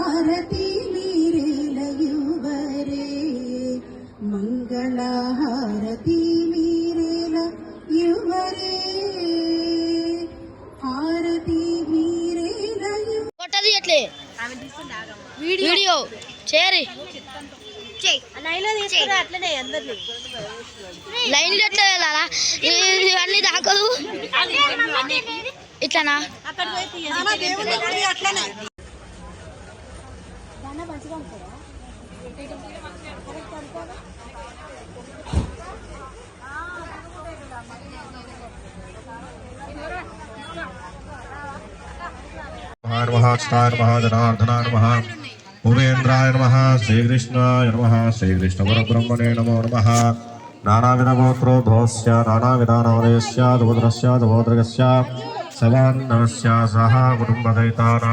హారతి మీరేలయువరే మంగళ హారతి మీరేల యువరే హారతి మీరేలయు కొట్టది ఎట్లే వీడియో చేరి లైన్లో ఎట్లా వెళ్ళాలా ఇవన్నీ దాకదు ఇట్లానా महाजनार्दनाय नमः उमेन्द्राय नमः श्रीकृष्णाय नमः श्रीकृष्णपरब्रह्मणे नमो नमः नानाविधगोत्रोद्भवस्य नानाविधानामदेस्य दुभद्रस्य दुभोद्रगस्य सवान्नस्य सह कुटुम्बसहिता